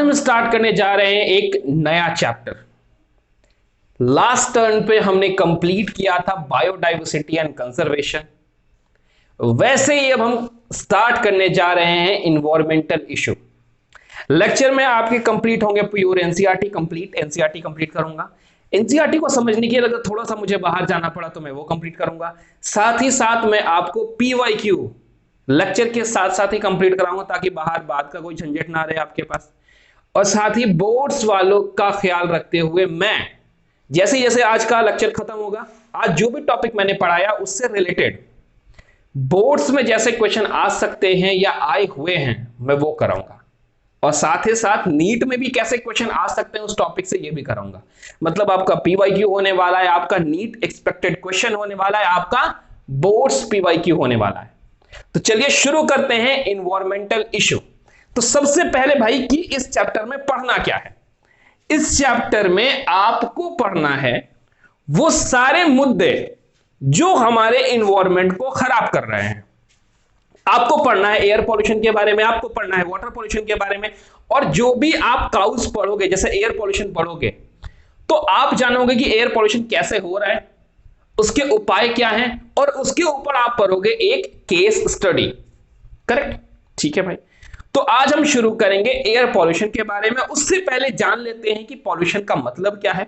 हम स्टार्ट करने जा रहे हैं एक नया चैप्टर। लास्ट टर्न पे हमने कंप्लीट किया था बायोडाइवर्सिटी एंड कंजर्वेशन। वैसे ही अब हम स्टार्ट करने जा रहे हैं इन्वायरमेंटल इशू। लेक्चर में आपके कंप्लीट होंगे प्योर एनसीईआरटी कंप्लीट करूंगा। एनसीईआरटी को समझने के लिए अगर थोड़ा सा मुझे बाहर जाना पड़ा तो मैं वो कंप्लीट करूंगा। साथ ही साथ मैं आपको पीवाईक्यू लेक्चर के साथ साथ ही कंप्लीट कराऊंगा ताकि बाहर बात का कोई झंझट ना रहे आपके पास। और साथ ही बोर्ड्स वालों का ख्याल रखते हुए मैं जैसे जैसे आज का लेक्चर खत्म होगा, आज जो भी टॉपिक मैंने पढ़ाया उससे रिलेटेड बोर्ड्स में जैसे क्वेश्चन आ सकते हैं या आए हुए हैं मैं वो कराऊंगा। और साथ ही साथ नीट में भी कैसे क्वेश्चन आ सकते हैं उस टॉपिक से ये भी कराऊंगा। मतलब आपका पीवाईक्यू होने वाला है, आपका नीट एक्सपेक्टेड क्वेश्चन होने वाला है, आपका बोर्ड्स पीवाईक्यू होने वाला है। तो चलिए शुरू करते हैं इन्वायरमेंटल इशू। तो सबसे पहले भाई कि इस चैप्टर में पढ़ना क्या है। इस चैप्टर में आपको पढ़ना है वो सारे मुद्दे जो हमारे इन्वायरमेंट को खराब कर रहे हैं। आपको पढ़ना है एयर पॉल्यूशन के बारे में, आपको पढ़ना है वाटर पॉल्यूशन के बारे में। और जो भी आप काउज पढ़ोगे, जैसे एयर पॉल्यूशन पढ़ोगे तो आप जानोगे कि एयर पॉल्यूशन कैसे हो रहा है, उसके उपाय क्या हैं, और उसके ऊपर आप पढ़ोगे एक केस स्टडी। करेक्ट? ठीक है भाई। तो आज हम शुरू करेंगे एयर पॉल्यूशन के बारे में। उससे पहले जान लेते हैं कि पॉल्यूशन का मतलब क्या है,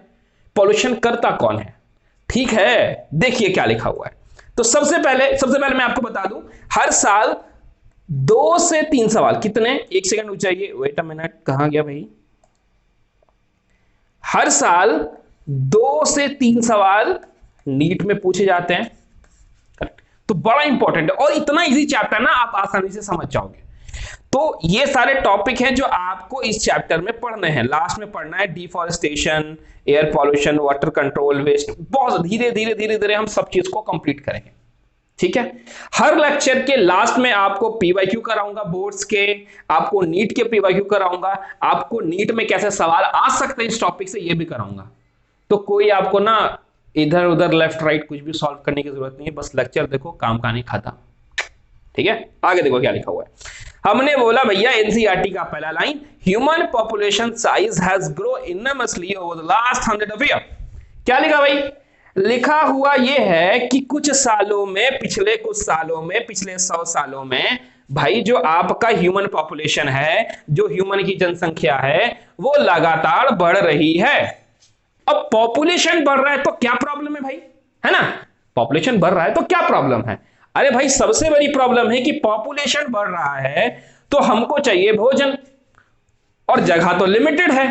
पॉल्यूशन करता कौन है। ठीक है, देखिए क्या लिखा हुआ है। तो सबसे पहले मैं आपको बता दूं, हर साल 2 से 3 सवाल, कितने, एक सेकंड रुक जाइए, वेट अ मिनट, कहां गया भाई। हर साल 2 से 3 सवाल नीट में पूछे जाते हैं। तो बड़ा इंपॉर्टेंट है और इतना इजी चैप्टर ना, आप आसानी से समझ जाओगे। तो ये सारे टॉपिक हैं जो आपको इस चैप्टर में पढ़ने हैं। लास्ट में पढ़ना है deforestation, air pollution, water control, waste, बहुत धीरे धीरे हम सब चीज को कंप्लीट करेंगे। ठीक है। हर लेक्चर के लास्ट में आपको पीवाईक्यू कराऊंगा बोर्ड्स के, आपको नीट के पीवाईक्यू कराऊंगा, आपको नीट में कैसे सवाल आ सकते हैं इस टॉपिक से ये भी कराऊंगा। तो कोई आपको ना इधर उधर लेफ्ट राइट कुछ भी सॉल्व करने की जरूरत नहीं है, बस लेक्चर देखो, काम का नहीं खाता। ठीक है, आगे देखो क्या लिखा हुआ है। हमने बोला भैया एनसीईआरटी का पहला line, human population size has grow enormously over the last 100 year. क्या लिखा भाई? लिखा हुआ यह है कि पिछले पिछले 100 सालों में भाई जो आपका ह्यूमन पॉपुलेशन है, जो ह्यूमन की जनसंख्या है, वो लगातार बढ़ रही है। अब पॉपुलेशन बढ़ रहा है तो क्या प्रॉब्लम है भाई, है ना? पॉपुलेशन बढ़ रहा है तो क्या प्रॉब्लम है? अरे भाई सबसे बड़ी प्रॉब्लम है कि पॉपुलेशन बढ़ रहा है तो हमको चाहिए भोजन, और जगह तो लिमिटेड है।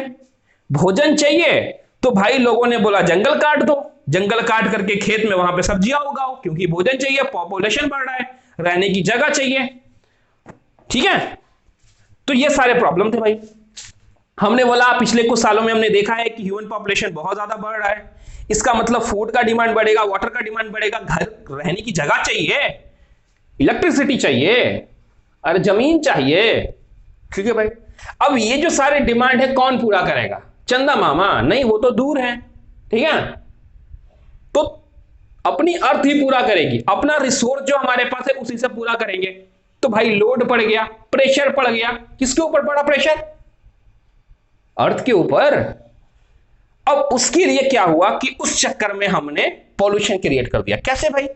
भोजन चाहिए तो भाई लोगों ने बोला जंगल काट दो, जंगल काट करके खेत में वहां पे सब्जियां उगाओ, क्योंकि भोजन चाहिए, पॉपुलेशन बढ़ रहा है, रहने की जगह चाहिए। ठीक है, तो ये सारे प्रॉब्लम थे भाई। हमने बोला पिछले कुछ सालों में हमने देखा है कि ह्यूमन पॉपुलेशन बहुत ज्यादा बढ़ रहा है, इसका मतलब फूड का डिमांड बढ़ेगा, वाटर का डिमांड बढ़ेगा, घर रहने की जगह चाहिए, इलेक्ट्रिसिटी चाहिए, अरे जमीन चाहिए। ठीक है भाई। अब ये जो सारे डिमांड है कौन पूरा करेगा? चंदा मामा? नहीं, वो तो दूर है। ठीक है, तो अपनी अर्थ ही पूरा करेगी, अपना रिसोर्स जो हमारे पास है उसी से पूरा करेंगे। तो भाई लोड पड़ गया, प्रेशर पड़ गया। किसके ऊपर पड़ा प्रेशर? अर्थ के ऊपर। अब उसके लिए क्या हुआ कि उस चक्कर में हमने पॉल्यूशन क्रिएट कर दिया। कैसे भाई?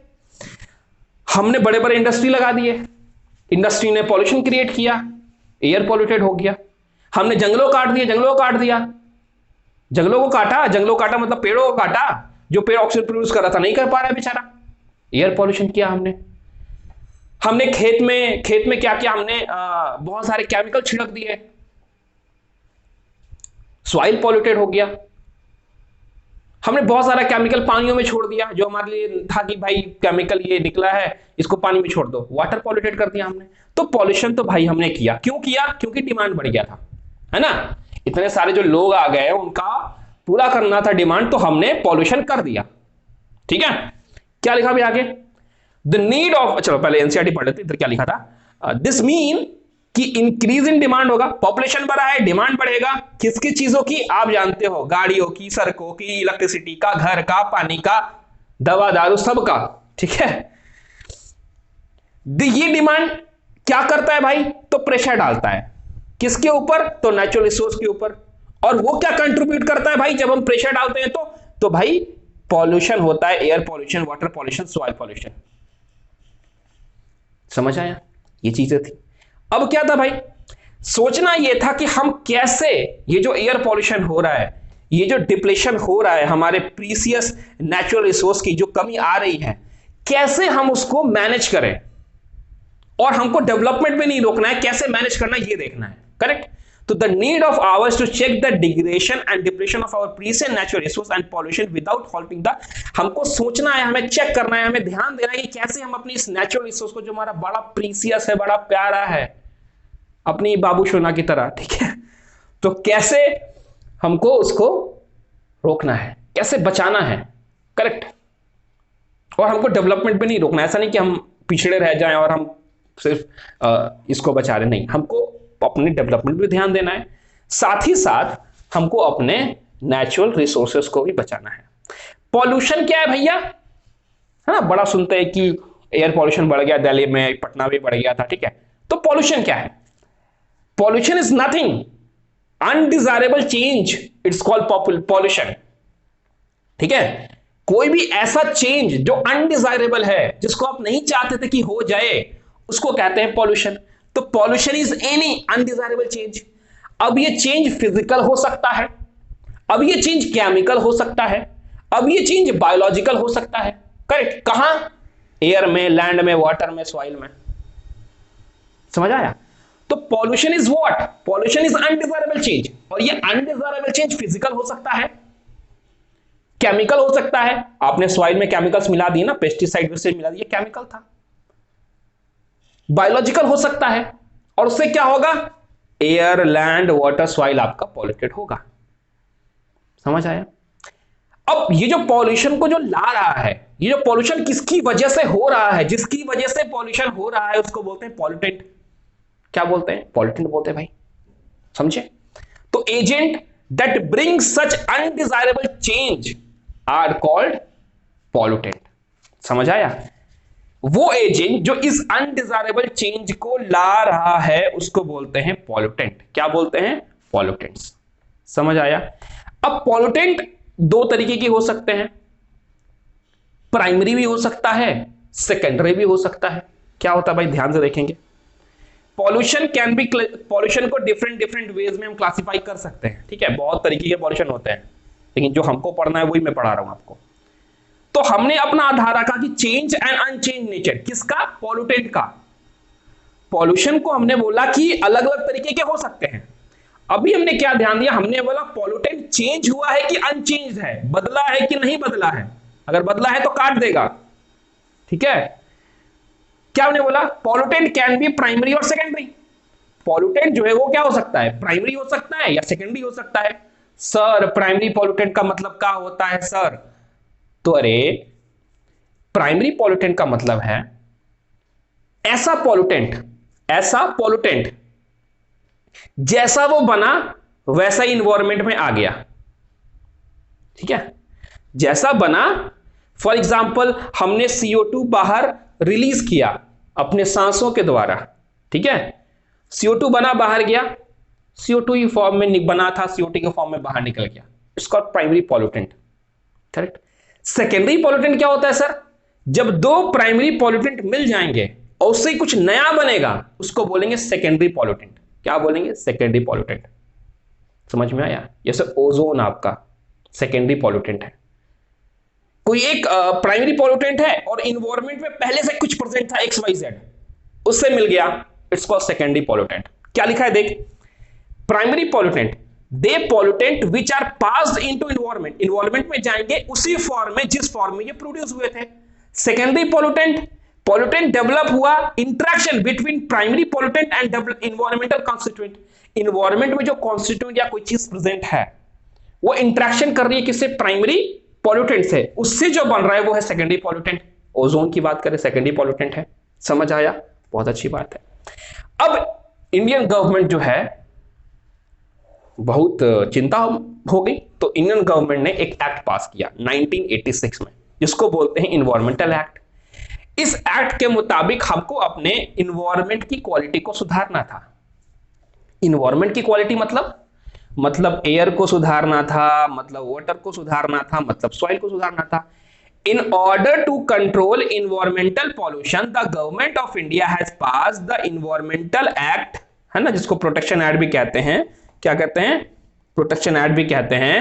हमने बड़े बड़े इंडस्ट्री लगा दिए, इंडस्ट्री ने पॉल्यूशन क्रिएट किया, एयर पॉल्यूटेड हो गया। हमने जंगलों काट दिए, जंगलों को काटा मतलब पेड़ों को काटा, जो पेड़ ऑक्सीजन प्रोड्यूस कर रहा था नहीं कर पा रहा है बेचारा, एयर पॉल्यूशन किया हमने खेत में क्या किया? हमने बहुत सारे केमिकल छिड़क दिए, सॉइल पॉल्यूटेड हो गया। हमने बहुत सारा केमिकल पानियों में छोड़ दिया, जो हमारे लिए था कि भाई केमिकल ये निकला है, इसको पानी में छोड़ दो, वाटर पॉल्यूटेड कर दिया हमने। तो पॉल्यूशन तो भाई हमने किया। क्यों किया? क्योंकि डिमांड बढ़ गया था, है ना? इतने सारे जो लोग आ गए उनका पूरा करना था डिमांड, तो हमने पॉल्यूशन कर दिया। ठीक है, क्या लिखा भी आगे? द नीड ऑफ, चलो पहले एनसीईआरटी पढ़ लेते, इधर क्या लिखा था? दिस मीन कि इंक्रीज इन डिमांड होगा, पॉपुलेशन बढ़ा है, डिमांड बढ़ेगा। किसकी चीजों की? आप जानते हो, गाड़ियों की, सड़कों की, इलेक्ट्रिसिटी का, घर का, पानी का, दवा दारू सबका। ठीक है, ये डिमांड क्या करता है भाई? तो प्रेशर डालता है। किसके ऊपर? तो नेचुरल रिसोर्स के ऊपर। और वो क्या कंट्रीब्यूट करता है भाई जब हम प्रेशर डालते हैं? तो भाई पॉल्यूशन होता है, air pollution, water pollution, soil pollution. समझ आया? ये चीजें थी। अब क्या था भाई, सोचना ये था कि हम कैसे ये जो एयर पॉल्यूशन हो रहा है, ये जो डिप्लेशन हो रहा है, हमारे प्रीसियस नेचुरल रिसोर्स की जो कमी आ रही है, कैसे हम उसको मैनेज करें। और हमको डेवलपमेंट में नहीं रोकना है, कैसे मैनेज करना ये देखना है। करेक्ट? तो the need of hours to check the degradation and depression of our precious natural resource and pollution without halting the, हमको सोचना है, हमें चेक करना है, हमें ध्यान देना है कि कैसे हम अपनी इस नेचुरल रिसोर्स को, जो हमारा बड़ा प्रीसियस है, बड़ा प्यारा है, अपनी बाबू सोना की तरह, ठीक है, तो कैसे हमको उसको रोकना है, कैसे बचाना है। करेक्ट? और हमको डेवलपमेंट पे नहीं रोकना है। ऐसा नहीं कि हम पिछड़े रह जाएं और हम सिर्फ इसको बचा रहे, नहीं, हमको अपने डेवलपमेंट पे ध्यान देना है, साथ ही साथ हमको अपने नेचुरल रिसोर्सेस को भी बचाना है। पॉल्यूशन क्या है भैया? है ना, बड़ा सुनते हैं कि एयर पॉल्यूशन बढ़ गया दिल्ली में, पटना में बढ़ गया था, ठीक है। तो पॉल्यूशन क्या है? Pollution is nothing undesirable change, it's called pollution. ठीक है, कोई भी ऐसा चेंज जो अनडिजायरेबल है, जिसको आप नहीं चाहते थे कि हो जाए, उसको कहते हैं पॉल्यूशन। तो pollution is any undesirable change. अब ये चेंज फिजिकल हो सकता है, अब ये चेंज केमिकल हो सकता है, अब ये चेंज बायोलॉजिकल हो सकता है। करेक्ट? कहां? एयर में, लैंड में, वाटर में, सॉइल में। समझ आया? तो pollution is what? Pollution is undesirable change. और ये अनडिजायरेबल चेंज फिजिकल हो सकता है, केमिकल हो सकता है। आपने सॉइल में केमिकल्स मिला दिए ना, पेस्टिसाइड से मिला दिए, केमिकल था। बायोलॉजिकल हो सकता है, और उससे क्या होगा? एयर, लैंड, वाटर, सॉइल आपका पॉल्यूटेड होगा। समझ आया? अब ये जो पॉल्यूशन को जो ला रहा है, ये जो पॉल्यूशन किसकी वजह से हो रहा है, जिसकी वजह से पॉल्यूशन हो रहा है, उसको बोलते हैं पॉल्यूटेंट। क्या बोलते हैं? पॉल्यूटेंट बोलते हैं भाई। समझे? तो agent that bring such undesirable change are called pollutant. समझ आया? वो एजेंट जो इस अनडिजायरेबल चेंज को ला रहा है, उसको बोलते हैं पॉल्यूटेंट। क्या बोलते हैं? पॉल्यूटेंट्स। समझ आया? अब पॉल्यूटेंट दो तरीके के हो सकते हैं, प्राइमरी भी हो सकता है, सेकेंडरी भी हो सकता है। क्या होता है भाई? ध्यान से देखेंगे। पॉल्यूशन कैन बी, पॉल्यूशन को डिफरेंट डिफरेंट वेज में हम क्लासिफाई कर सकते हैं। ठीक है, बहुत तरीके के पॉल्यूशन होते हैं, लेकिन जो हमको पढ़ना है वही मैं पढ़ा रहा हूं आपको। तो हमने अपना आधार रखा कि चेंज एंड अनचेंज नेचर किसका? पॉल्यूटेंट का। पॉल्यूशन को हमने बोला कि अलग अलग तरीके के हो सकते हैं। अभी हमने क्या ध्यान दिया? हमने बोला पॉल्यूटेंट चेंज हुआ है कि अनचेंज है, बदला है कि नहीं बदला है। अगर बदला है तो काट देगा। ठीक है, क्या हमने बोला? पॉल्यूटेंट कैन बी प्राइमरी और सेकेंडरी। पॉल्यूटेंट जो है वो क्या हो सकता है? प्राइमरी हो सकता है या सेकेंडरी हो सकता है। सर प्राइमरी पॉल्यूटेंट का मतलब क्या होता है सर? तो अरे, प्राइमरी पॉल्यूटेंट का मतलब है ऐसा पॉल्यूटेंट जैसा वो बना वैसा ही इन्वायरमेंट में आ गया। ठीक है, जैसा बना, फॉर एग्जाम्पल हमने CO2 बाहर रिलीज किया अपने सांसों के द्वारा। ठीक है, CO2 बना, बाहर गया, CO2 ही फॉर्म में बना था, CO2 के फॉर्म में बाहर निकल गया। It's called primary pollutant. Correct? Secondary pollutant क्या होता है सर? जब दो प्राइमरी पॉल्यूटेंट मिल जाएंगे और उससे कुछ नया बनेगा, उसको बोलेंगे सेकेंडरी पॉल्यूटेंट। क्या बोलेंगे? Secondary pollutant. समझ में आया? जैसे ओजोन आपका सेकेंडरी पॉल्यूटेंट है। कोई एक प्राइमरी पॉल्यूटेंट है और इन्वायरमेंट में पहले से कुछ प्रेजेंट था XYZ, उससे मिल गया, इट्स कॉल्ड सेकेंडरी पॉल्यूटेंट। क्या लिखा है देख? Primary pollutant they pollutant which are passed into environment, environment में जाएंगे उसी फॉर्म में जिस फॉर्म में ये प्रोड्यूस हुए थे। सेकेंडरी पॉल्यूटेंट डेवलप हुआ interaction between primary pollutant and environmental constituent. Environment में जो कॉन्स्टिट्यूएंट या कोई चीज प्रेजेंट है, वो इंटरेक्शन कर रही है किससे? प्राइमरी पॉल्यूटेंट से, उससे जो बन रहा है वो है सेकेंडरी पॉल्यूटेंट। ओजोन की बात करें, सेकेंडरी पॉल्यूटेंट है। समझ आया? बहुत अच्छी बात है। अब इंडियन गवर्नमेंट जो है, बहुत चिंता हो गई, तो इंडियन गवर्नमेंट ने एक एक्ट पास किया 1986 में, जिसको बोलते हैं इन्वायरमेंटल एक्ट। इस एक्ट के मुताबिक हमको अपने इन्वायरमेंट की क्वालिटी को सुधारना था। इन्वायरमेंट की क्वालिटी मतलब एयर को सुधारना था, मतलब वाटर को सुधारना था, मतलब सॉइल को सुधारना था। In order to control environmental pollution the government of India has pass the environmental act, है ना, जिसको प्रोटेक्शन एक्ट भी कहते हैं। क्या कहते हैं? प्रोटेक्शन एक्ट भी कहते हैं।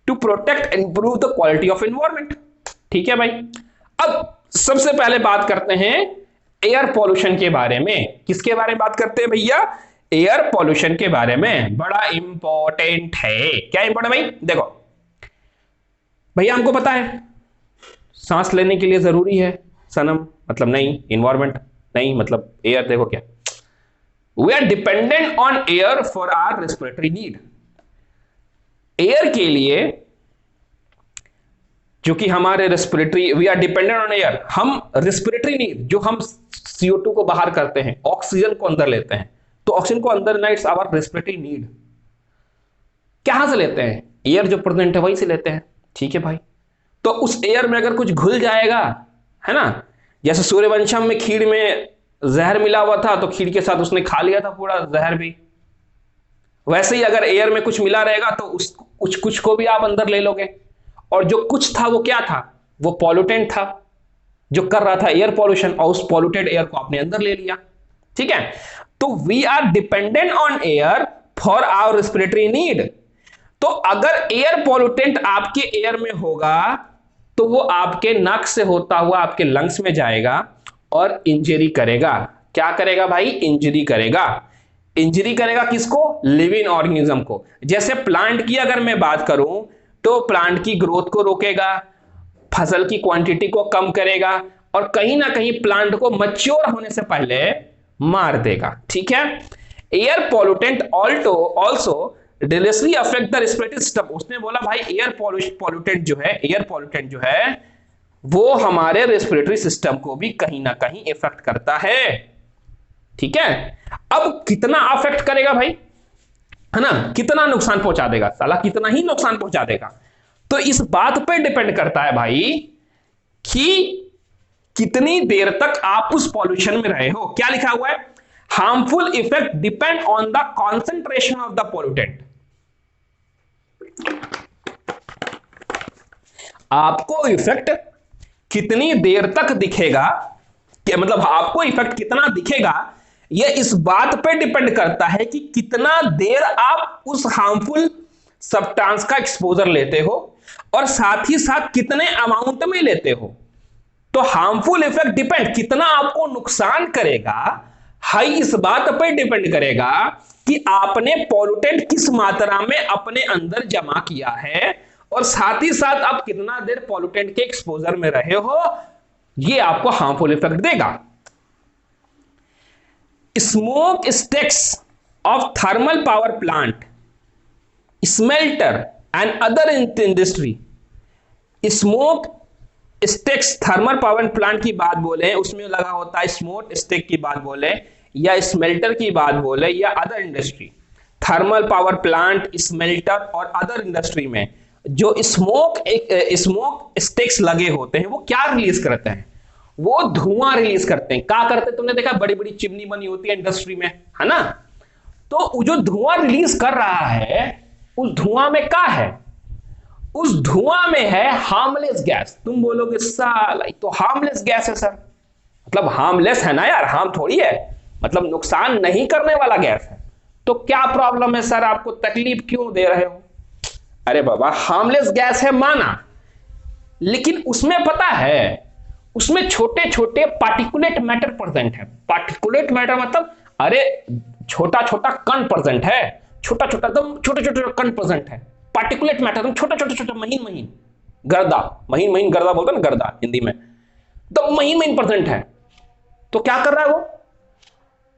To protect and improve the quality of environment. ठीक है भाई। अब सबसे पहले बात करते हैं एयर पॉल्यूशन के बारे में। किसके बारे में बात करते हैं भैया? एयर पॉल्यूशन के बारे में। बड़ा इंपॉर्टेंट है। क्या इंपॉर्टेंट भाई? देखो भैया, हमको पता है सांस लेने के लिए जरूरी है सनम, मतलब नहीं, इन्वायरमेंट नहीं, मतलब एयर। देखो क्या, we are dependent on air for our respiratory need. Air के लिए, जो कि हमारे respiratory, we are dependent on air, हम रेस्पिरेटरी नीड, जो हम CO2 को बाहर करते हैं, ऑक्सीजन को अंदर लेते हैं, तो ऑक्सीजन को अंदर लेना, इट्स आवर रेस्पिरेटरी नीड। कहां से लेते हैं? एयर जो प्रेजेंट है वहीं से लेते हैं। ठीक है भाई। तो उस एयर में अगर कुछ घुल जाएगा, है ना, जैसे सूर्यवंशम में खीर में जहर मिला हुआ था तो खीर के साथ उसने खा लिया था पूरा जहर भी, वैसे ही अगर एयर में कुछ मिला रहेगा तो उस कुछ को भी आप अंदर ले लोगे। और जो कुछ था वो क्या था? वो पॉल्यूटेंट था जो कर रहा था एयर पॉल्यूशन, और उस पॉल्यूटेड एयर को आपने अंदर ले लिया। ठीक है। तो we are dependent on air for our respiratory need. तो अगर एयर पॉल्यूटेंट आपके एयर में होगा तो वो आपके नाक से होता हुआ आपके लंग्स में जाएगा और इंजरी करेगा। क्या करेगा भाई? इंजरी करेगा। इंजरी करेगा किसको? लिविंग ऑर्गेनिज्म को। जैसे प्लांट की अगर मैं बात करूं तो प्लांट की ग्रोथ को रोकेगा, फसल की क्वांटिटी को कम करेगा, और कहीं ना कहीं प्लांट को मैच्योर होने से पहले मार देगा। ठीक है। Air pollutant also directly affect the respiratory system. उसने बोला भाई एयर पॉल्यूटेंट जो है वो हमारे रेस्पिरेटरी सिस्टम को भी कहीं ना कहीं इफेक्ट करता है। ठीक है। अब कितना अफेक्ट करेगा भाई, है ना, कितना नुकसान पहुंचा देगा? साला कितना ही नुकसान पहुंचा देगा। तो इस बात पे डिपेंड करता है भाई कि कितनी देर तक आप उस पॉल्यूशन में रहे हो। क्या लिखा हुआ है? Harmful effect depend on the concentration of the pollutant. आपको इफेक्ट कितनी देर तक दिखेगा, मतलब आपको इफेक्ट कितना दिखेगा, यह इस बात पे डिपेंड करता है कि कितना देर आप उस हार्मफुल सब्सटेंस का एक्सपोजर लेते हो और साथ ही साथ कितने अमाउंट में लेते हो। तो हार्मफुल इफेक्ट डिपेंड, कितना आपको नुकसान करेगा, हाई इस बात पर डिपेंड करेगा कि आपने पॉल्यूटेंट किस मात्रा में अपने अंदर जमा किया है, और साथ ही साथ आप कितना देर पॉल्यूटेंट के एक्सपोजर में रहे हो, ये आपको हार्मफुल इफेक्ट देगा। Smoke stakes of thermal power plant, smelter and other industry. Smoke stakes thermal power plant की बात बोले, उसमें लगा होता है स्मोक स्टेक की बात बोले, या स्मेल्टर की बात बोले, या other industry. Thermal power plant, smelter और अदर इंडस्ट्री में जो स्मोक स्टेक्स लगे होते हैं वो क्या रिलीज करते हैं? वो धुआं रिलीज करते हैं। क्या करते हैं? तुमने देखा बड़ी बड़ी चिमनी बनी होती है इंडस्ट्री में, है ना, तो जो धुआं रिलीज कर रहा है उस धुआं में क्या है? उस धुआं में है हार्मलेस गैस। तुम बोलोगे साला तो हार्मलेस गैस है सर, मतलब हार्मलेस है ना यार, हार्म थोड़ी है, मतलब नुकसान नहीं करने वाला गैस है। तो क्या प्रॉब्लम है सर, आपको तकलीफ क्यों दे रहे हो? अरे बाबा, हार्मलेस गैस है माना, लेकिन उसमें पता है उसमें छोटे छोटे पार्टिकुलेट मैटर प्रेजेंट है। पार्टिकुलेट मैटर मतलब अरे छोटा छोटा कण प्रेजेंट है, छोटा छोटा एकदम छोटे छोटे कण प्रेजेंट है। पार्टिकुलेट मैटर छोटा छोटा छोटा महीन महीन गर्दा, महीन महीन गर्दा बोलते हैं ना, गर्दा हिंदी में, तो महीन महीन प्रेजेंट है। तो क्या कर रहा है वो?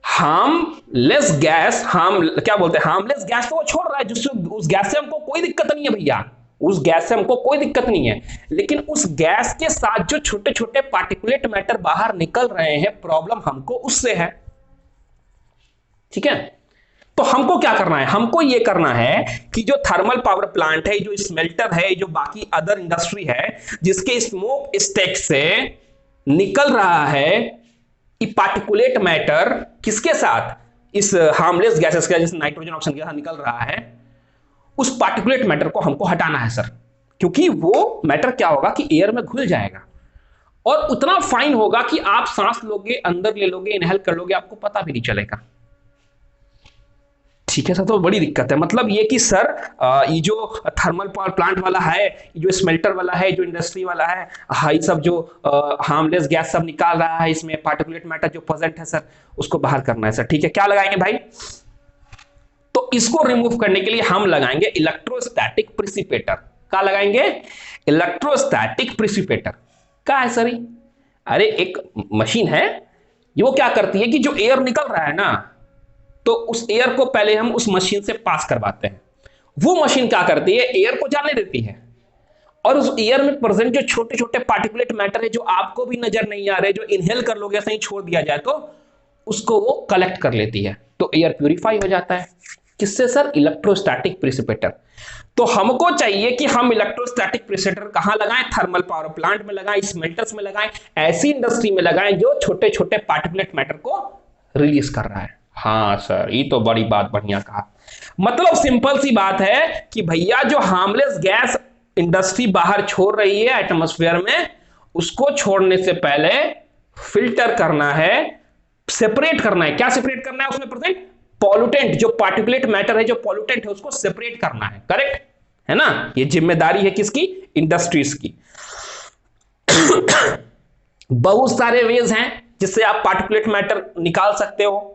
हार्मलेस गैस, क्या बोलते हैं, हार्मलेस गैस तो वो छोड़ रहा है, जिससे उस गैस से हमको कोई दिक्कत नहीं है भैया, उस गैस से हमको कोई दिक्कत नहीं है, लेकिन उस गैस के साथ जो छोटे छोटे पार्टिकुलेट मैटर बाहर निकल रहे हैं, प्रॉब्लम हमको उससे है। ठीक है। तो हमको क्या करना है? हमको ये करना है कि जो थर्मल पावर प्लांट है, जो स्मेल्टर है, जो बाकी अदर इंडस्ट्री है, जिसके स्मोक स्टेक से निकल रहा है पार्टिकुलेट मैटर, किसके साथ? इस हार्मलेस गैसेस का, जैसे नाइट्रोजन ऑक्सीजन गैस निकल रहा है, उस पार्टिकुलेट मैटर को हमको हटाना है सर, क्योंकि वो मैटर क्या होगा कि एयर में घुल जाएगा और उतना फाइन होगा कि आप सांस लोगे, अंदर ले लोगे, इनहेल कर लोगे, आपको पता भी नहीं चलेगा। ठीक है सर, तो बड़ी दिक्कत है। मतलब ये कि सर ये जो थर्मल पावर प्लांट वाला है, जो स्मेल्टर वाला है, जो इंडस्ट्री वाला है, हाई सब जो हार्मलेस गैस सब निकाल रहा है, इसमें पार्टिकुलेट मैटर जो प्रेजेंट है सर, उसको बाहर करना है सर। ठीक है, क्या लगाएंगे भाई? तो इसको रिमूव करने के लिए हम लगाएंगे इलेक्ट्रोस्टैटिक प्रिसिपेटर। क्या लगाएंगे? इलेक्ट्रोस्टैटिक प्रिसिपेटर। क्या है सर? अरे एक मशीन है, ये वो क्या करती है कि जो एयर निकल रहा है ना, तो उस एयर को पहले हम उस मशीन से पास करवाते हैं। वो मशीन क्या करती है? एयर को जाने देती है और उस एयर में प्रेजेंट जो छोटे छोटे पार्टिकुलेट मैटर है, जो आपको भी नजर नहीं आ रहे, जो इनहेल कर लोगे, ऐसे ही छोड़ दिया जाए तो उसको वो कलेक्ट कर लेती है, तो एयर प्यूरिफाई हो जाता है। किससे सर? इलेक्ट्रोस्टैटिक प्रिसिपेटर। तो हमको चाहिए कि हम इलेक्ट्रोस्टैटिक प्रिसिपेटर कहां लगाएं? थर्मल पावर प्लांट में लगाएं, स्मेल्टर्स में लगाएं, ऐसी इंडस्ट्री में लगाएं जो छोटे छोटे पार्टिकुलेट मैटर को रिलीज कर रहा है। हाँ सर, ये तो बड़ी बात बढ़िया कहा। मतलब सिंपल सी बात है कि भैया जो हार्मलेस गैस इंडस्ट्री बाहर छोड़ रही है एटमॉस्फेयर में, उसको छोड़ने से पहले फिल्टर करना है, सेपरेट करना है। क्या सेपरेट करना है? उसमें प्रेजेंट पॉल्यूटेंट, जो पार्टिकुलेट मैटर है, जो पॉल्यूटेंट है, उसको सेपरेट करना है। करेक्ट है ना? ये जिम्मेदारी है किसकी? इंडस्ट्रीज की। बहुत सारे वेज हैं जिससे आप पार्टिकुलेट मैटर निकाल सकते हो।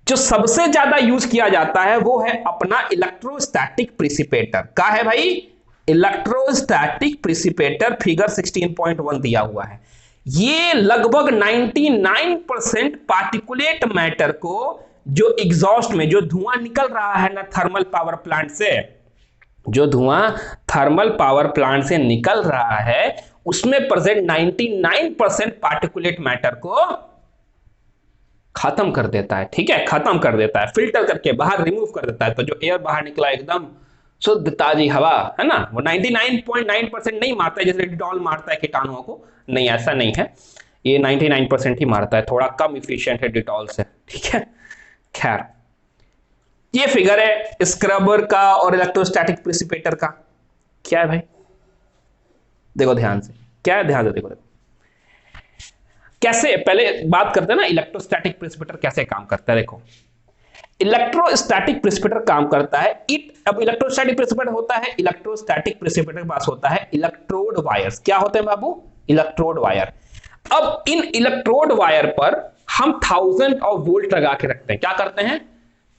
जो सबसे ज्यादा यूज किया जाता है वो है अपना इलेक्ट्रोस्टैटिक प्रिसिपेटर। क्या है भाई? इलेक्ट्रोस्टैटिक प्रिसिपेटर। फिगर 16.1 दिया हुआ है। ये लगभग 99% पार्टिकुलेट मैटर को, जो एग्जॉस्ट में जो धुआं निकल रहा है ना थर्मल पावर प्लांट से, जो धुआं थर्मल पावर प्लांट से निकल रहा है, उसमें प्रेजेंट 99% पार्टिकुलेट मैटर को खत्म कर देता है। ठीक है, खत्म कर देता है, फिल्टर करके बाहर रिमूव कर देता है। तो जो एयर बाहर निकला एकदम शुद्ध ताजी हवा है ना, वो 99.9% नहीं मारता है जैसे डिटॉल मारता है कीटाणुओं को। नहीं, ऐसा नहीं है, ये 99% ही मारता है, थोड़ा कम इफिशिएंट है डिटॉल से। ठीक है, खैर ये फिगर है स्क्रबर का और इलेक्ट्रोस्टैटिक प्रिसिपेटर का। क्या है भाई? देखो ध्यान से, क्या है? ध्यान से देखो। कैसे, पहले बात करते हैं ना इलेक्ट्रोस्टैटिक प्रिसिपेटर कैसे काम करता है। देखो, इलेक्ट्रोस्टैटिक प्रिसिपेटर काम करता है अब इलेक्ट्रोस्टैटिक प्रिसिपेटर होता है, इलेक्ट्रोस्टैटिक प्रिसिपेटर के पास होता है इलेक्ट्रोड वायर्स। क्या होते हैं बाबू? Electrode wire. अब इन इलेक्ट्रोड वायर पर हम थाउजेंड ऑफ वोल्ट लगा के रखते हैं। क्या करते हैं?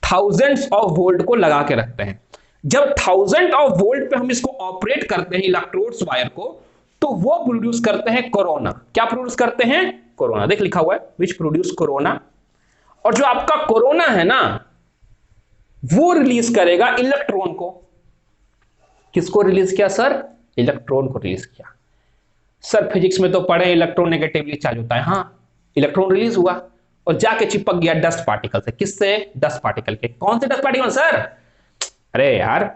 थाउजेंड्स ऑफ वोल्ट को लगा के रखते हैं। जब थाउजेंड ऑफ वोल्ट पे हम इसको ऑपरेट करते हैं इलेक्ट्रोड्स वायर को, तो वो प्रोड्यूस करते हैं कोरोना। क्या प्रोड्यूस करते हैं? कोरोना। देख लिखा हुआ है विच प्रोड्यूस कोरोना। और जो आपका कोरोना है ना, वो रिलीज करेगा इलेक्ट्रॉन को। किसको रिलीज किया सर? इलेक्ट्रॉन को रिलीज किया। सर फिजिक्स में तो पढ़े इलेक्ट्रॉन नेगेटिवली चार्ज होता है। हाँ, इलेक्ट्रॉन रिलीज हुआ और जाके चिपक गया डस्ट पार्टिकल से। किससे? डस्ट पार्टिकल के। कौन से डस्ट पार्टिकल सर? अरे यार,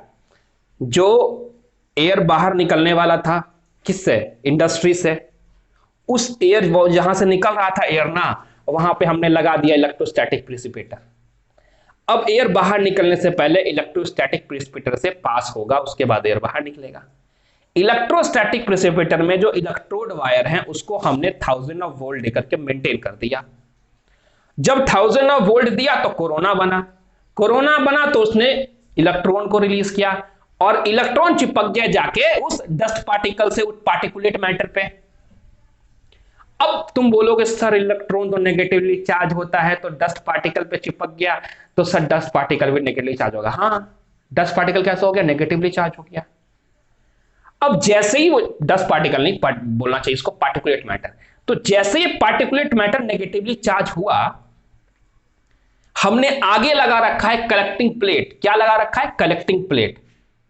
जो एयर बाहर निकलने वाला था, किससे? इंडस्ट्री से। उस एयर जहां से निकल रहा था एयर ना, वहां पे हमने लगा दिया इलेक्ट्रोस्टैटिक प्रिसिपेटर। अब एयर बाहर निकलने से पहले इलेक्ट्रोस्टैटिक प्रिसिपेटर से पास होगा, उसके बाद एयर बाहर निकलेगा। इलेक्ट्रोस्टैटिक प्रिसिपेटर में जो इलेक्ट्रोड वायर हैं, उसको हमने 1000 ऑफ वोल्ट देकर के मेंटेन कर दिया। जब 1000 ऑफ वोल्ट दिया तो कोरोना बना। कोरोना बना तो उसने इलेक्ट्रॉन को रिलीज किया और इलेक्ट्रॉन चिपक गया जाके उस डस्ट पार्टिकल से, उस पार्टिकुलेट मैटर पे। अब तुम बोलोगे सर इलेक्ट्रॉन तो नेगेटिवली चार्ज होता है, तो डस्ट पार्टिकल पे चिपक गया तो सर डस्ट पार्टिकल भी नेगेटिवली चार्ज होगा। हाँ, डस्ट पार्टिकल कैसे हो गया? नेगेटिवली चार्ज हो गया। अब जैसे ही वो डस्ट पार्टिकल नहीं बोलना चाहिए इसको, पार्टिकुलेट मैटर, तो जैसे ही पार्टिकुलेट मैटर नेगेटिवली चार्ज हुआ, हमने आगे लगा रखा है कलेक्टिंग प्लेट। क्या लगा रखा है? Collecting plate.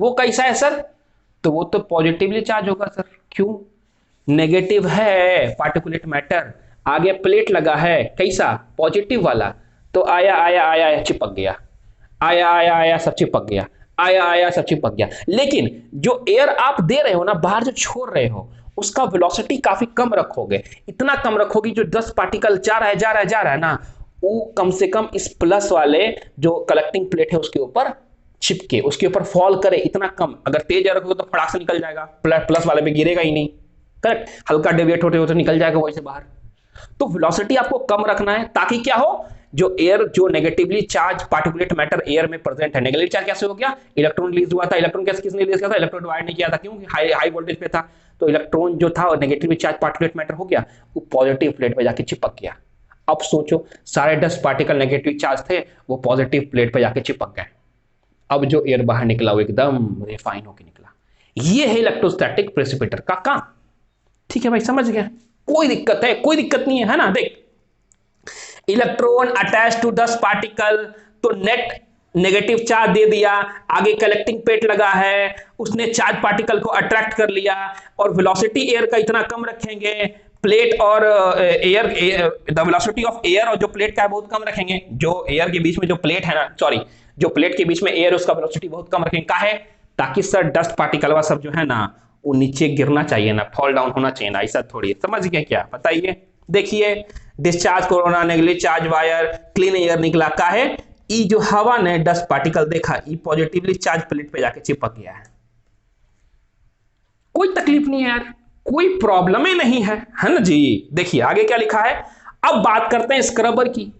वो कैसा है सर? तो वो तो पॉजिटिवली चार्ज होगा सर। क्यों? नेगेटिव है पार्टिकुलेट मैटर, आगे प्लेट लगा है, कैसा? पॉजिटिव वाला। तो आया आया आया चिपक गया, आया आया आया सब चिपक गया, आया आया सब चिपक गया। लेकिन जो एयर आप दे रहे हो ना, बाहर जो छोड़ रहे हो, उसका वेलोसिटी काफी कम रखोगे। इतना कम रखोगे जो 10 पार्टिकल जा रहा है ना, वो कम से कम इस प्लस वाले जो कलेक्टिंग प्लेट है उसके ऊपर चिपके, उसके ऊपर फॉल करे, इतना कम। अगर तेज एयर रखोगे तो फटाक से निकल जाएगा, प्लस वाले पे गिरेगा ही नहीं, करेक्ट। हल्का डेविएट होते होते निकल जाएगा वहीं से बाहर। तो वेलोसिटी आपको कम रखना है ताकि क्या हो, जो एयर, जो negatively charge particulate matter air में प्रेजेंट है, नेगेटिव चार्ज कैसे हो गया, इलेक्ट्रॉन रिलीज हुआ था। इलेक्ट्रॉन कैसे, किसने रिलीज किया था, इलेक्ट्रॉन डिवाइड नहीं किया था, क्योंकि हाई वोल्टेज पे था। तो इलेक्ट्रॉन जो था नेगेटिवली चार्ज पार्टिकुलेट मैटर हो गया, वो पॉजिटिव प्लेट पे जाके चिपक गया। अब सोचो, सारे 10 पार्टिकल नेगेटिव चार्ज थे, वो पॉजिटिव प्लेट पे जाके चिपक गए। अब जो एयर बाहर निकला वो एकदम रिफाइन होकर निकला। ये है इलेक्ट्रोस्टैटिक प्रेसिपिटेटर का काम। ठीक है भाई, समझ गया? कोई दिक्कत है? कोई दिक्कत नहीं है ना। देख, इलेक्ट्रॉन अटैच टू 10 पार्टिकल, तो नेट नेगेटिव चार्ज दे दिया, आगे कलेक्टिंग प्लेट लगा है, उसने चार्ज पार्टिकल को अट्रैक्ट कर लिया, और वेलोसिटी एयर का इतना कम रखेंगे, प्लेट और air, the velocity of air और जो प्लेट का है बहुत कम रखेंगे। जो एयर के बीच में जो प्लेट है ना, सॉरी, जो प्लेट के बीच में एयर, उसका वेलोसिटी बहुत कम रखेंगे। काहे? ताकि सर डस्ट पार्टिकल वा सब जो है ना, वो नीचे गिरना चाहिए ना, फॉल डाउन होना चाहिए ना, ऐसा थोड़ी। समझ गए क्या? बताइए। देखिए, discharge corona, negative charge wire, clean air निकला। काहे? ई जो हवा ने डस्ट पार्टिकल देखा, ई पॉजिटिवली चार्ज प्लेट पे जाके चिपक गया है। कोई तकलीफ नहीं है यार, कोई प्रॉब्लम ही नहीं है ना जी। देखिए आगे क्या लिखा है। अब बात करते हैं स्क्रबर की।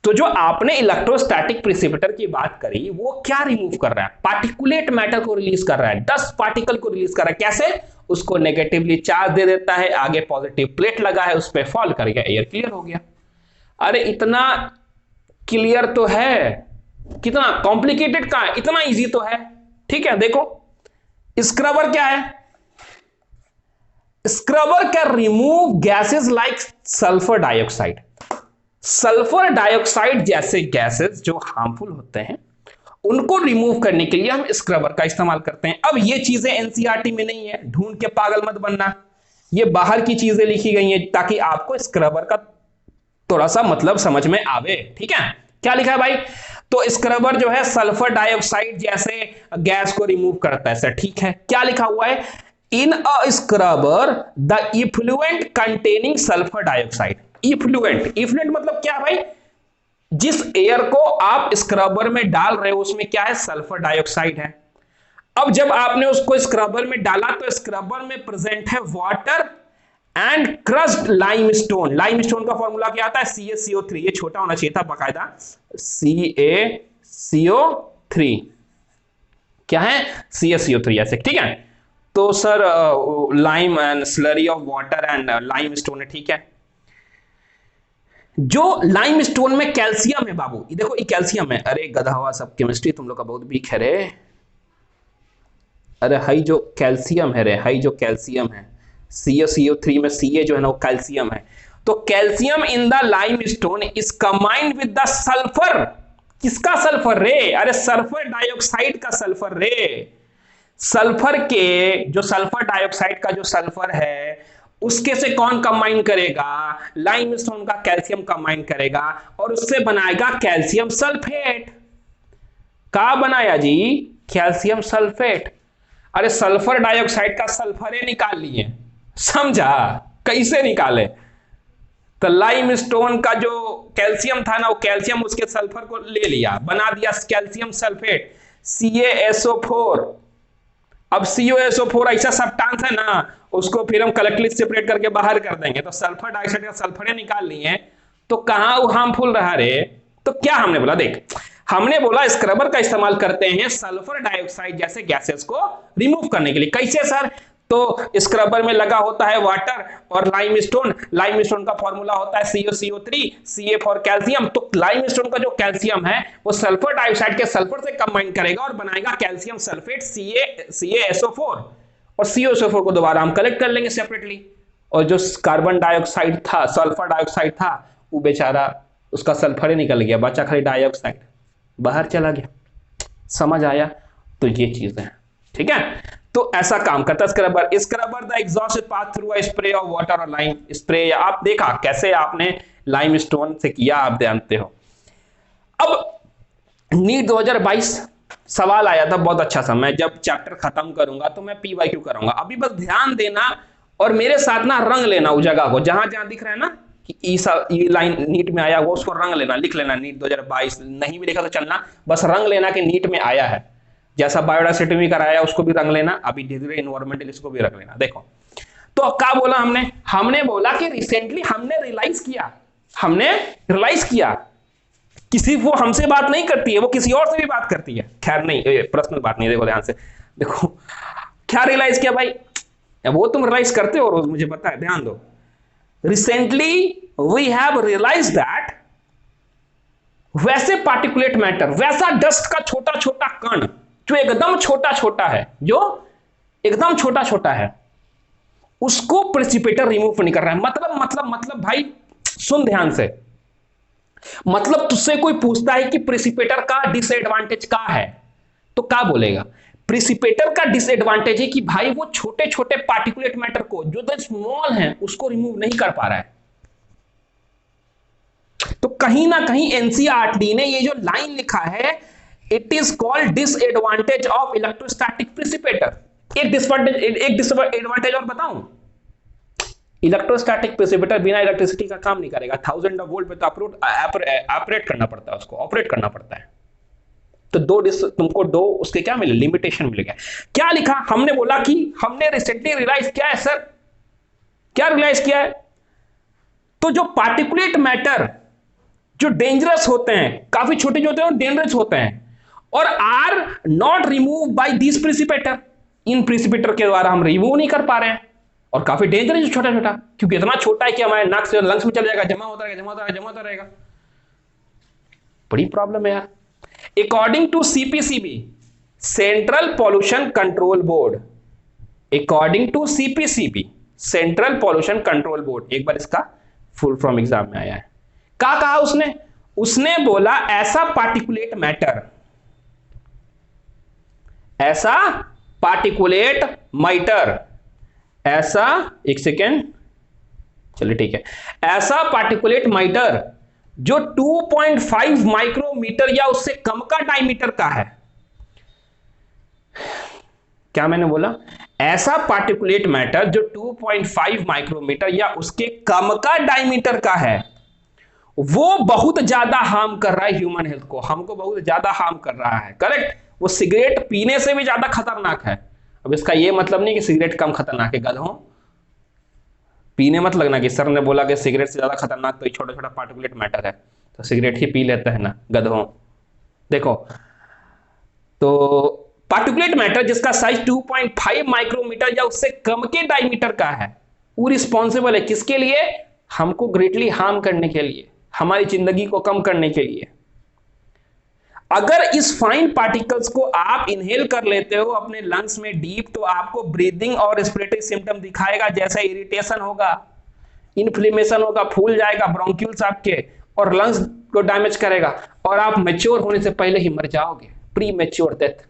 तो जो आपने इलेक्ट्रोस्टैटिक प्रेसिपिटेटर की बात करी, वो क्या रिमूव कर रहा है? पार्टिकुलेट मैटर को रिलीज कर रहा है, 10 पार्टिकल को रिलीज कर रहा है। कैसे? उसको नेगेटिवली चार्ज दे देता है, आगे पॉजिटिव प्लेट लगा है, उस पर फॉल कर गया, एयर क्लियर हो गया। अरे इतना क्लियर तो है, कितना कॉम्प्लिकेटेड का है, इतना इजी तो है। ठीक है, देखो स्क्रबर क्या है। Scrubber can remove gases like sulphur dioxide. Sulphur dioxide जैसे गैसेस जो हार्मफुल होते हैं, उनको रिमूव करने के लिए हम स्क्रबर का इस्तेमाल करते हैं। अब ये चीजें एनसीईआरटी में नहीं है, ढूंढ के पागल मत बनना। ये बाहर की चीजें लिखी गई हैं ताकि आपको स्क्रबर का थोड़ा सा मतलब समझ में आवे। ठीक है, क्या लिखा है भाई? तो स्क्रबर जो है सल्फर डाइऑक्साइड जैसे गैस को रिमूव करता है सर। ठीक है, क्या लिखा हुआ है? In a scrubber the effluent containing sulphur dioxide. Effluent, effluent मतलब क्या भाई? जिस एयर को आप स्क्रबर में डाल रहे हो उसमें क्या है? सल्फर डाइऑक्साइड है। अब जब आपने उसको स्क्रबर में डाला तो स्क्रबर में प्रेजेंट है water and crossed limestone. Limestone का फॉर्मूला क्या आता है? CaCO3। ये छोटा होना चाहिए था बाकायदा, CaCO3। क्या है? CaCO3 ऐसे। ठीक है, तो sir lime and slurry of water and limestone है। ठीक है, जो लाइमस्टोन में कैल्शियम है बाबू, ये देखो ये कैल्शियम है। अरे गधा सब केमिस्ट्री तुम लोग का बहुत वीक है रे। अरे हाई जो कैल्शियम है रे, हाई जो कैल्शियम है, CaCO3 में Ca जो है ना वो कैल्शियम है। तो calcium in the limestone is combined with the sulphur. किसका सल्फर रे? अरे सल्फर डाइऑक्साइड का सल्फर रे। सल्फर के जो सल्फर डाइऑक्साइड का जो सल्फर है उसके से कौन कंबाइन करेगा? लाइमस्टोन का कैल्शियम कंबाइन करेगा और उससे बनाएगा कैल्शियम सल्फेट। का बनाया जी? Calcium sulphate. अरे सल्फर डाइऑक्साइड का सल्फर निकाल लिए, समझा? कैसे निकाले? तो लाइमस्टोन का जो कैल्शियम था ना, वो कैल्शियम उसके सल्फर को ले लिया, बना दिया कैल्शियम सल्फेट, CaSO4। अब CaSO4 ऐसा सब्सटेंस है ना, उसको फिर हम कलेक्टिवली सेपरेट करके बाहर कर देंगे। तो सल्फर डाइऑक्साइड का सल्फर निकाल लिए, तो कहां वो हार्मफुल रहा रे? तो क्या हमने बोला? देख, हमने बोला स्क्रबर का इस्तेमाल करते हैं सल्फर डाइऑक्साइड जैसे गैसेस को रिमूव करने के लिए। कैसे सर? तो स्क्रबर में लगा होता है वाटर और लाइमस्टोन। लाइमस्टोन का फॉर्मूला होता है CaCO3, Ca फॉर कैल्शियम। तो लाइमस्टोन का जो कैल्शियम है वो सल्फर डाइऑक्साइड के सल्फर से कंबाइन करेगा और बनाएगा कैल्शियम सल्फेट CaSO4। और CaSO4 को दोबारा हम कलेक्ट कर लेंगे सेपरेटली। और जो कार्बन डाइऑक्साइड था, सल्फर डाइऑक्साइड था, वो बेचारा उसका सल्फर ही निकल गया, बचा खाली डाइऑक्साइड, बाहर चला गया। समझ आया? तो ये चीज है। ठीक है, तो ऐसा काम करता है scrubber. Scrubber the exhaust pass through a spray of water और लाइम स्प्रे। आप देखा कैसे आपने लाइमस्टोन से किया, आप जानते हो। अब नीट 2022 सवाल आया था बहुत अच्छा सा। मैं जब चैप्टर खत्म करूंगा तो मैं PYQ करूंगा। अभी बस ध्यान देना और मेरे साथ ना रंग लेना उस जगह को, जहां जहां दिख रहा है ना कि ये लाइन नीट में आया वो उसको रंग लेना, लिख लेना नीट 2022, नहीं भी लिखा तो चलना, बस रंग लेना कि नीट में आया है। जैसा बायोडाइवर्सिटी में कराया उसको भी रंग लेना, अभी धीरे धीरे इन्वायरमेंटल इसको भी रंग लेना। देखो तो क्या बोला हमने बोला कि रिसेंटली हमने रियलाइज किया किसी वो हमसे बात नहीं करती है, वो किसी और से भी बात करती है। खैर नहीं, पर्सनल बात नहीं, देखो ध्यान से देखो, क्या रियलाइज किया भाई, वो तुम रियलाइज करते हो रोज, मुझे पता है, ध्यान दो। Recently we have realize that वैसे पार्टिकुलेट मैटर, वैसा डस्ट का छोटा छोटा कण जो एकदम छोटा छोटा है, उसको प्रेसिपिटेटर रिमूव नहीं कर रहा है। मतलब भाई सुन ध्यान से, मतलब तुझसे कोई पूछता है कि प्रेसिपिटेटर का डिसएडवांटेज क्या है, तो क्या बोलेगा? प्रेसिपिटेटर का डिसएडवांटेज है कि भाई वो छोटे छोटे पार्टिकुलेट मैटर को जो तो स्मॉल है उसको रिमूव नहीं कर पा रहा है। तो कहीं ना कहीं एनसीईआरटी ने ये जो लाइन लिखा है, it is called disadvantage of electrostatic precipitator. एक डिसएडवांटेज और बताऊं, इलेक्ट्रोस्टैटिक प्रेसिपिटेटर बिना इलेक्ट्रिसिटी का काम नहीं करेगा। 1000 वोल्ट पे तो ऑपरेट करना पड़ता है, उसको ऑपरेट करना पड़ता है। तो तुमको दो उसके क्या मिले, लिमिटेशन मिल गया। क्या लिखा हमने, बोला कि हमने रिसेंटली रियलाइज किया है। सर क्या रियलाइज किया है? तो जो पार्टिकुलेट मैटर जो डेंजरस होते हैं, काफी छोटे जो होते हैं, डेंजरस होते हैं और are not remove by this precipitator, इन प्रेसिपिटेटर के द्वारा हम रिमूव नहीं कर पा रहे हैं, और काफी डेंजरस छोटा छोटा, क्योंकि इतना छोटा है कि हमारे नाक से लंग्स में चल जाएगा, जमा होता रहेगा। बड़ी प्रॉब्लम है यार। According to CPCB, central pollution control board, according to CPCB central pollution control board, एक बार इसका फुल फॉर्म एग्जाम में आया है। क्या कहा उसने बोला ऐसा पार्टिकुलेट मैटर, ऐसा एक सेकेंड, चलिए ठीक है, ऐसा पार्टिकुलेट मैटर जो 2.5 माइक्रोमीटर या उससे कम का डायमीटर का है। क्या मैंने बोला? ऐसा पार्टिकुलेट मैटर जो 2.5 माइक्रोमीटर या उसके कम का डायमीटर का है, वो बहुत ज्यादा हार्म कर रहा है ह्यूमन हेल्थ को, हमको बहुत ज्यादा हार्म कर रहा है। करेक्ट? वो सिगरेट पीने से भी ज्यादा खतरनाक है। अब इसका ये मतलब नहीं कि सिगरेट कम खतरनाक है, गधों, पीने मत लगना कि सर ने बोला कि सिगरेट से ज्यादा खतरनाक तो छोटा छोटा पार्टिकुलेट मैटर है, तो सिगरेट ही पी लेते हैं ना गधों। देखो तो पार्टिकुलेट मैटर जिसका साइज 2.5 माइक्रोमीटर या उससे कम के डायमीटर का है, वो रिस्पॉन्सिबल है किसके लिए? हमको ग्रेटली हार्म करने के लिए, हमारी जिंदगी को कम करने के लिए। अगर इस फाइन पार्टिकल्स को आप इनहेल कर लेते हो अपने लंग्स में डीप, तो आपको ब्रीदिंग और रेस्पिरेटरी सिम्टम दिखाएगा, जैसे इरिटेशन होगा, इन्फ्लेमेशन होगा, फूल जाएगा ब्रोंक्यूल्स आपके, और लंग्स को डैमेज करेगा, और आप मैच्योर होने से पहले ही मर जाओगे, प्री मैच्योर डेथ।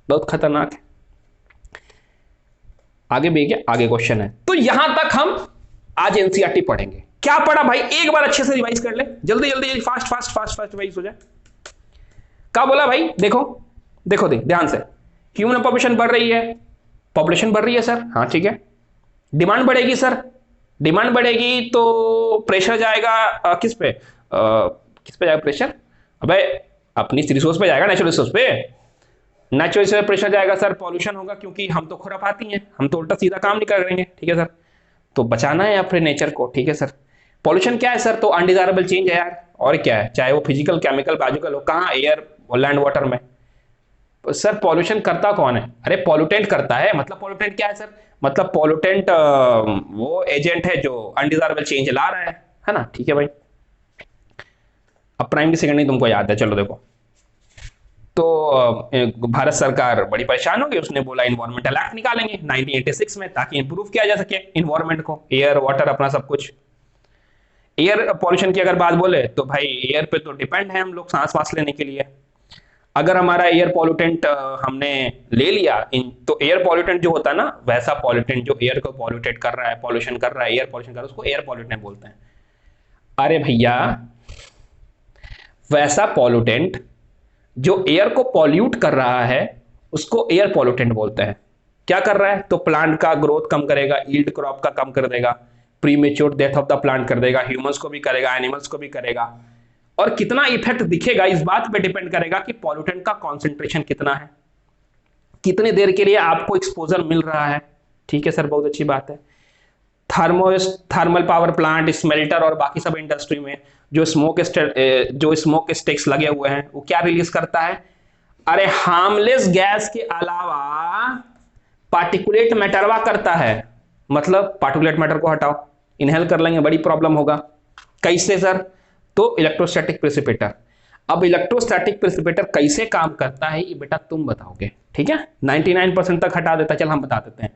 बहुत खतरनाक है। आगे भी क्या, आगे क्वेश्चन है। तो यहां तक हम आज एनसीईआरटी पढ़ेंगे। क्या पढ़ा भाई, एक बार अच्छे से रिवाइज कर ले, जल्दी जल्दी फास्ट रिवाइज हो जाए। क्या बोला भाई? देखो ध्यान से, ह्यूमन पॉपुलेशन बढ़ रही है सर, हाँ ठीक है। डिमांड बढ़ेगी सर, डिमांड बढ़ेगी तो प्रेशर जाएगा किस पे जाएगा प्रेशर? अबे अपनी रिसोर्स पे जाएगा, नेचुरल रिसोर्स पे। नेचुरल रिसोर्स प्रेशर जाएगा सर, पॉल्यूशन होगा, क्योंकि हम तो खुरापाती हैं, हम तो उल्टा सीधा काम नहीं कर रहे हैं, ठीक है सर, तो बचाना है अपने नेचर को, ठीक है सर। पॉल्यूशन क्या है सर? तो अनडिजायरेबल चेंज है यार, और क्या है, चाहे वो फिजिकल, केमिकल, बायोलॉजिकल हो, कहाँ, एयर और लैंड वाटर में। सर पॉल्यूशन करता कौन है? अरे पॉल्यूटेंट करता है। मतलब पॉल्यूटेंट क्या है सर? मतलब पॉल्यूटेंट वो एजेंट है जो अनडिजायरेबल चेंज ला रहा है ना, ठीक है भाई। अब प्राइमरी सेकेंडरी तुमको याद है, चलो देखो। तो भारत सरकार बड़ी परेशान होगी, उसने बोला इन्वायरमेंटल एक्ट निकालेंगे 1986 में, ताकि इंप्रूव किया जा सके इन्वायरमेंट को, एयर वाटर अपना सब कुछ। एयर पॉल्यूशन की अगर बात बोले तो भाई एयर पे तो डिपेंड है हम लोग सांस लेने के लिए। अगर हमारा एयर पॉल्यूटेंट हमने ले लिया तो एयर पॉल्यूटेंट जो होता है ना, वैसा पॉल्यूटेंट जो एयर को पॉल्यूटेट कर रहा है, पॉल्यूशन कर रहा है, एयर पॉल्यूशन कर रहा है, उसको एयर पॉल्यूटेंट बोलते हैं। अरे भैया वैसा पॉल्यूटेंट जो एयर को पॉल्यूट कर रहा है उसको एयर पॉल्यूटेंट बोलते हैं। क्या कर रहा है? तो प्लांट का ग्रोथ कम करेगा, यील्ड क्रॉप का कम कर देगा, premature death of the plant कर देगा, ह्यूमंस को भी करेगा, एनिमल्स को भी करेगा। और कितना इफेक्ट दिखेगा इस बात पे डिपेंड करेगा कि पॉल्यूटेंट का कॉन्सेंट्रेशन कितना है, कितने देर के लिए आपको एक्सपोजर मिल रहा है। ठीक है सर, बहुत अच्छी बात है। थर्मल पावर प्लांट, स्मेल्टर और बाकी सब इंडस्ट्री में जो स्मोक स्टिक्स लगे हुए हैं वो क्या रिलीज करता है? अरे हार्मलेस गैस के अलावा पार्टिकुलेट मैटरवा करता है। मतलब पार्टिकुलेट मैटर को हटाओ, इनहेल कर लेंगे, बड़ी प्रॉब्लम होगा। कैसे सर? तो इलेक्ट्रोस्टैटिक प्रेसिपिटेटर। अब इलेक्ट्रोस्टैटिक प्रेसिपिटेटर कैसे काम करता है ये बेटा तुम बताओगे, ठीक है? 99% तक हटा देता, चल हम बता देते हैं।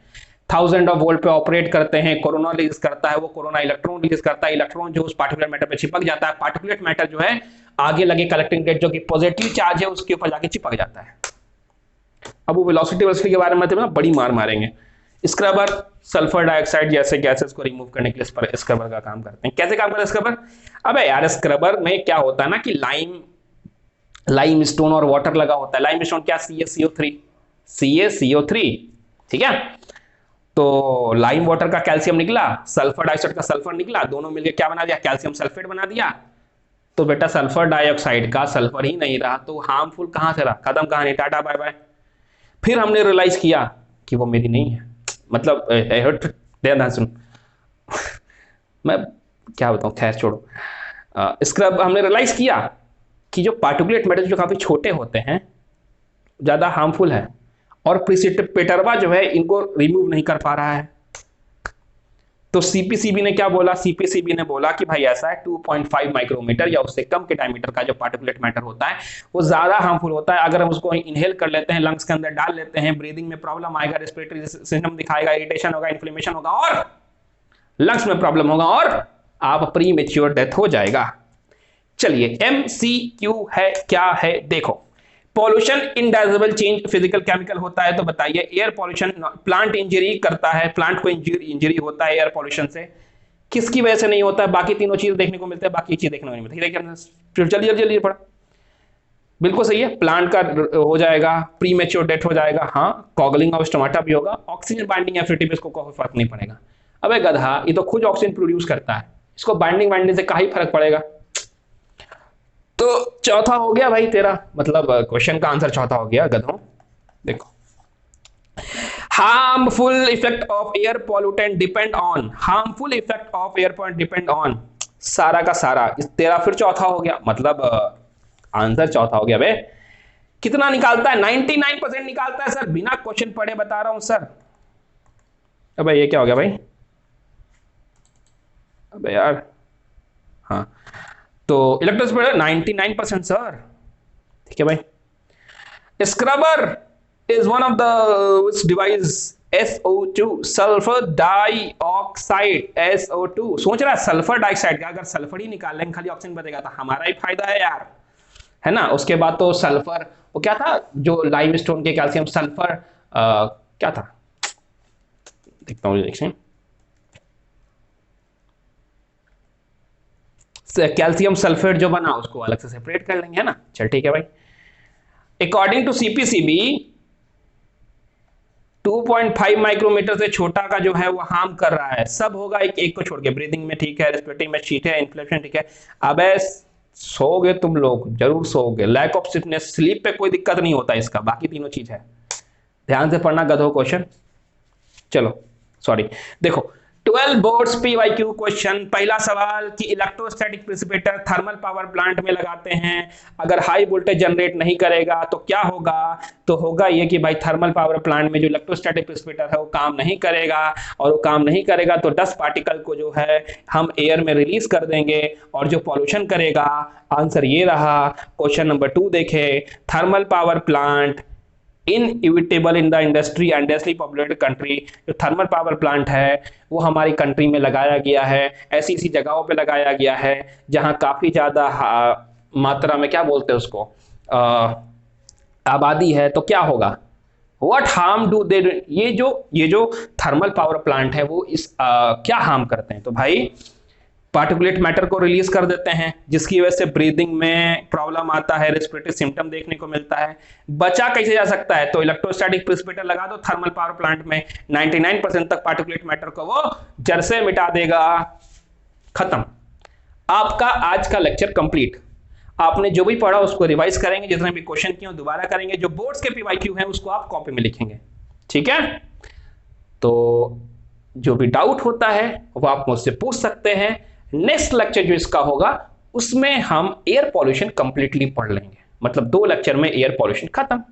1000 वोल्ट पे ऑपरेट करते हैं, कोरोना रिलीज करता है, वो कोरोना इलेक्ट्रॉन रिलीज करता है, इलेक्ट्रॉन जो उस पार्टिकुलर मैटर पे चिपक जाता है, पार्टिकुलर मैटर जो है आगे लगे कलेक्टिंग प्लेट जो कि पॉजिटिव चार्ज है उसके ऊपर जाके चिपक जाता है। अब वो वेलोसिटी के बारे में तो बड़ी मार मारेंगे। स्क्रबर सल्फर डाइऑक्साइड जैसे गैसेस को रिमूव करने के लिए स्क्रबर का काम करते हैं। कैसे काम करते हैं स्क्रबर? अबे यार स्क्रबर में क्या होता है ना कि लाइम स्टोन और वाटर लगा होता है। लाइम स्टोन क्या? CaCO3, ठीक है? तो लाइम वाटर का कैल्शियम निकला, सल्फर डाइऑक्साइड का सल्फर निकला, दोनों मिलकर क्या बना दिया? कैल्शियम सल्फेट बना दिया। तो बेटा सल्फर डाइऑक्साइड का सल्फर ही नहीं रहा तो हार्मफुल कहां से रहा? खत्म कहानी, टाटा बाय बाय। फिर हमने रियलाइज किया कि वो मेरी नहीं है, मतलब ध्यान सुन मैं क्या बताऊं, खैर छोड़ो। स्क्रब हमने रियलाइज किया कि जो पार्टिकुलेट मैटर जो काफी छोटे होते हैं ज्यादा हार्मफुल है और प्रेसिपिटेटरवा जो है इनको रिमूव नहीं कर पा रहा है। तो सीपीसीबी ने क्या बोला? सीपीसीबी ने बोला कि भाई ऐसा है 2.5 माइक्रोमीटर या उससे कम के डायमीटर का जो पार्टिकुलेट मैटर होता है वो ज्यादा हार्मफुल होता है। अगर हम उसको इनहेल कर लेते हैं, लंग्स के अंदर डाल लेते हैं, ब्रीदिंग में प्रॉब्लम आएगा, रेस्पिरेटरी सिस्टम दिखाएगा, इरिटेशन होगा, इन्फ्लेमेशन होगा और लंग्स में प्रॉब्लम होगा और आप प्रीमेच्योर डेथ हो जाएगा। चलिए MCQ है, क्या है देखो। पॉल्यूशन इनडाइजेबल चेंज फिजिकल केमिकल होता है, तो बताइए एयर पॉल्यूशन प्लांट इंजरी करता है, प्लांट को इंजरी होता है एयर पॉल्यूशन से, किसकी वजह से नहीं होता है? बाकी तीनों चीज देखने को मिलते हैं, बाकी चीज देखने को नहीं मिलती। जल्दी जल्दी पढ़ा, बिल्कुल सही है। प्लांट का हो जाएगा, प्री मैच्योर डेथ हो जाएगा, हाँ कॉगलिंग ऑफ स्टोमाटा भी होगा, ऑक्सीजन बाइंडिंग एफिनिटी पे इसको कोई फर्क नहीं पड़ेगा। अबे गधा, ये तो खुद ऑक्सीजन प्रोड्यूस करता है, इसको बाइंडिंग से काहे फर्क पड़ेगा? तो चौथा हो गया भाई तेरा, मतलब क्वेश्चन का आंसर चौथा हो गया गधों। देखो, harmful effect of air pollutant depend on, harmful effect of air pollutant depend on, सारा का सारा तेरा फिर चौथा हो गया, मतलब आंसर चौथा हो गया बे। कितना निकालता है? 99% निकालता है सर, बिना क्वेश्चन पढ़े बता रहा हूं सर। अबे ये क्या हो गया भाई? अबे यार, हाँ तो इलेक्ट्रोस्पीड 99% सर, ठीक है भाई। Scrubber is one of the device SO2 sulphur dioxide, SO2 सोच रहा है सल्फर डाइऑक्साइड का, अगर सल्फर ही निकाल लेंगे खाली ऑक्सीजन बचेगा तो हमारा ही फायदा है यार, है ना? उसके बाद तो सल्फर वो क्या था जो लाइमस्टोन के कैल्शियम सल्फर क्या था, देखता हूँ देखिए, कैल्शियम सल्फेट जो बना उसको अलग से सेपरेट कर लेंगे, है ना? चल ठीक है भाई। अकॉर्डिंग टू सीपीसीबी 2.5 माइक्रोमीटर से छोटा का जो है वो हार्म कर रहा है, सब होगा एक को छोड़ के, ब्रीदिंग में ठीक है, रेस्पिरेटरी में ठीक है, इन्फ्लेमेशन ठीक है। अबे सोओगे तुम लोग, जरूर सोओगे, लैक ऑफ स्लीप पे कोई दिक्कत नहीं होता इसका, बाकी तीनों चीज है। ध्यान से पढ़ना गधो क्वेश्चन। चलो सॉरी, देखो 12 बोर्ड्स PYQ क्वेश्चन। पहला सवाल कि electrostatic precipitator thermal power plant में लगाते हैं, अगर हाई वोल्टेज जनरेट नहीं करेगा तो क्या होगा? तो होगा ये कि भाई थर्मल पावर प्लांट में जो इलेक्ट्रोस्टैटिक प्रेसिपिटेटर है वो काम नहीं करेगा, और वो काम नहीं करेगा तो डस्ट पार्टिकल को जो है हम एयर में रिलीज कर देंगे और जो पॉल्यूशन करेगा। आंसर ये रहा। क्वेश्चन नंबर 2 देखे, thermal power plant inevitable in the industry and densely populated country. जो थर्मल पावर प्लांट है वो हमारी कंट्री में लगाया गया है, ऐसी ऐसी जगहों पे लगाया गया है जहां काफी ज्यादा मात्रा में क्या बोलते हैं उसको आबादी है। तो क्या होगा? व्हाट हार्म डू दे, ये जो थर्मल पावर प्लांट है वो इस क्या हार्म करते हैं? तो भाई पार्टिकुलेट मैटर को रिलीज कर देते हैं, जिसकी वजह से ब्रीदिंग में प्रॉब्लम आता है, रेस्पिरेटरी सिम्टम देखने को मिलता है। बचा कैसे जा सकता है? तो इलेक्ट्रोस्टैटिक प्रिसिपिटेटर लगा दो थर्मल पावर प्लांट में, 99% तक पार्टिकुलेट मैटर को वो जड़ से मिटा देगा। खत्म। आपका आज का लेक्चर कंप्लीट। आपने जो भी पढ़ा उसको रिवाइज करेंगे, जितने भी क्वेश्चन किए दोबारा करेंगे, जो बोर्ड्स के पीवाईक्यू हैं उसको आप कॉपी में लिखेंगे, ठीक है? तो जो भी डाउट होता है वो आप मुझसे पूछ सकते हैं। नेक्स्ट लेक्चर जो इसका होगा उसमें हम एयर पॉल्यूशन कंप्लीटली पढ़ लेंगे, मतलब 2 लेक्चर में एयर पॉल्यूशन खत्म,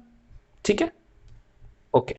ठीक है?